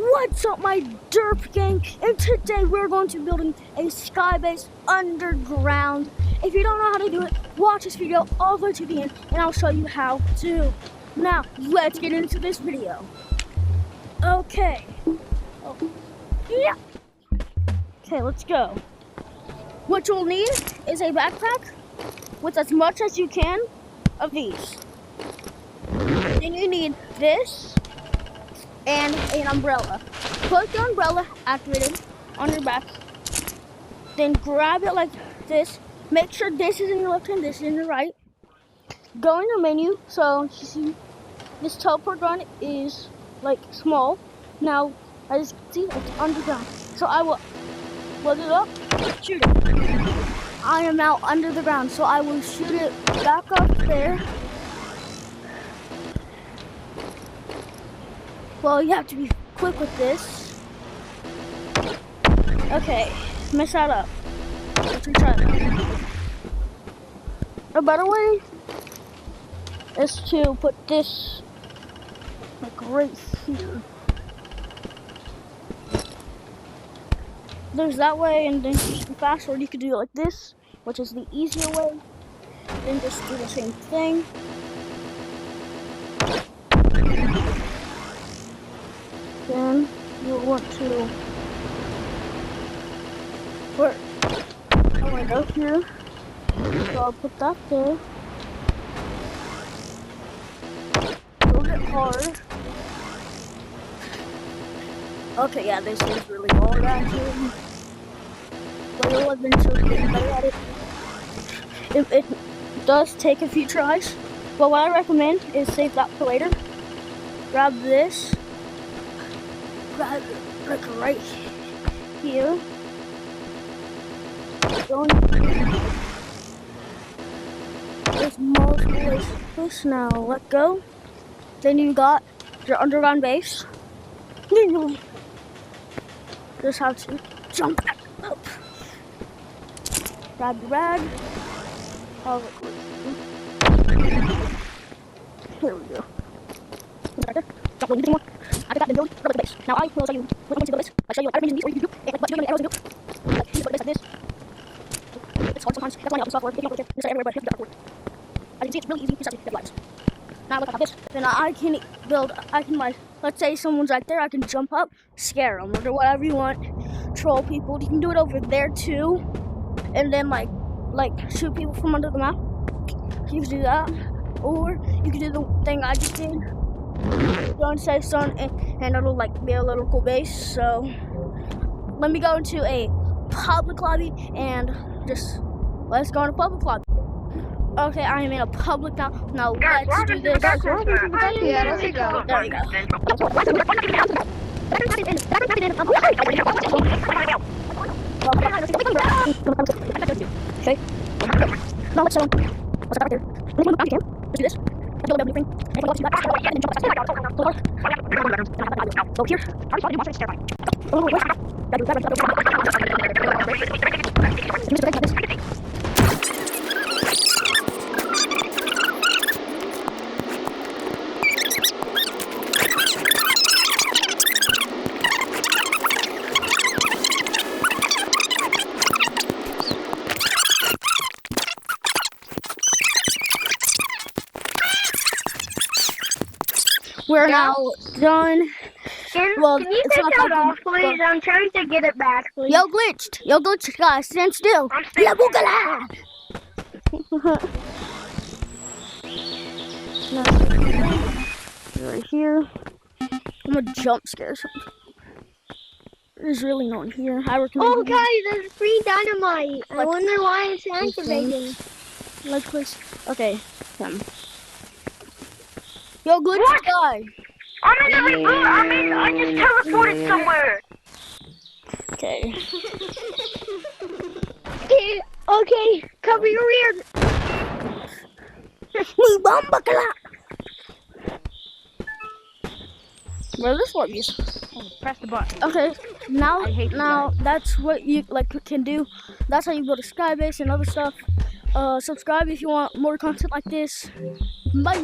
What's up, my derp gang? And today we're going to be building a sky base underground. If you don't know how to do it, watch this video all the way to the end and I'll show you how to. Now, let's get into this video. Okay. Oh. Yeah. Okay, let's go. What you'll need is a backpack with as much as you can of these. Then you need this and an umbrella. Put the umbrella activated on your back. Then grab it like this. Make sure this is in your left hand, this is in your right. Go in your menu. So you see this teleport gun is like small. Now, as you can see, it's underground. So I will load it up, shoot it. I am now under the ground, so I will shoot it back up there. Well, you have to be quick with this. Okay, mess that up. Let's retry that. A better way is to put this like right here. There's that way, and then just fast forward. You could do it like this, which is the easier way. Then just do the same thing. Then you'll want to put, I want to go here, so I'll put that there. A little bit hard. Okay, yeah, this is really hard actually, but you'll eventually get better at it. It does take a few tries, but what I recommend is save that for later. Grab this. Grab it like right here. There's multiple ways to push now. Let go. Then you got your underground base. Then you just have to jump back up. Grab your rag. Here we go. Right there. Drop a little bit more. I got the build, build the base. Now I will show you what to build this. I show you everything you need to do, and but you're gonna arrows to do. Like you put this like this. It's hard sometimes. That's why I help software. If you don't put it everywhere, but you have to do hard work. As you can see, it's really easy. You just have to get lights. Now look at this. Then I can build. I can like, let's say someone's right there. I can jump up, scare them, or do whatever you want. Troll people. You can do it over there too, and then like shoot people from under the map. You can do that, or you can do the thing I just did. Go and save sun, and it'll like be a little cool base. So let me go into a public lobby and just let's go into public lobby. Okay, I am in a public now. Now let's do this. Yeah, let's go. There we go. Okay. Now let's show them. What's up right there? Let's move around again. Let's do this. Go here. We're now done. Can you take that off, please? I'm trying to get it back, please. Yo glitched, guys, stand still. La boogala! Right here. I'm gonna jump scare something. There's really no one here. I recommend. Oh, guys, there's free dynamite. I wonder why it's activating. Let's place. Okay. Yo, glitched guy. I'm in the reboot. I just teleported somewhere. Okay. Okay, cover your ears. Where this one is? Press the button. Okay, now that's what you can do. That's how you build a sky base and other stuff. Subscribe if you want more content like this. Bye.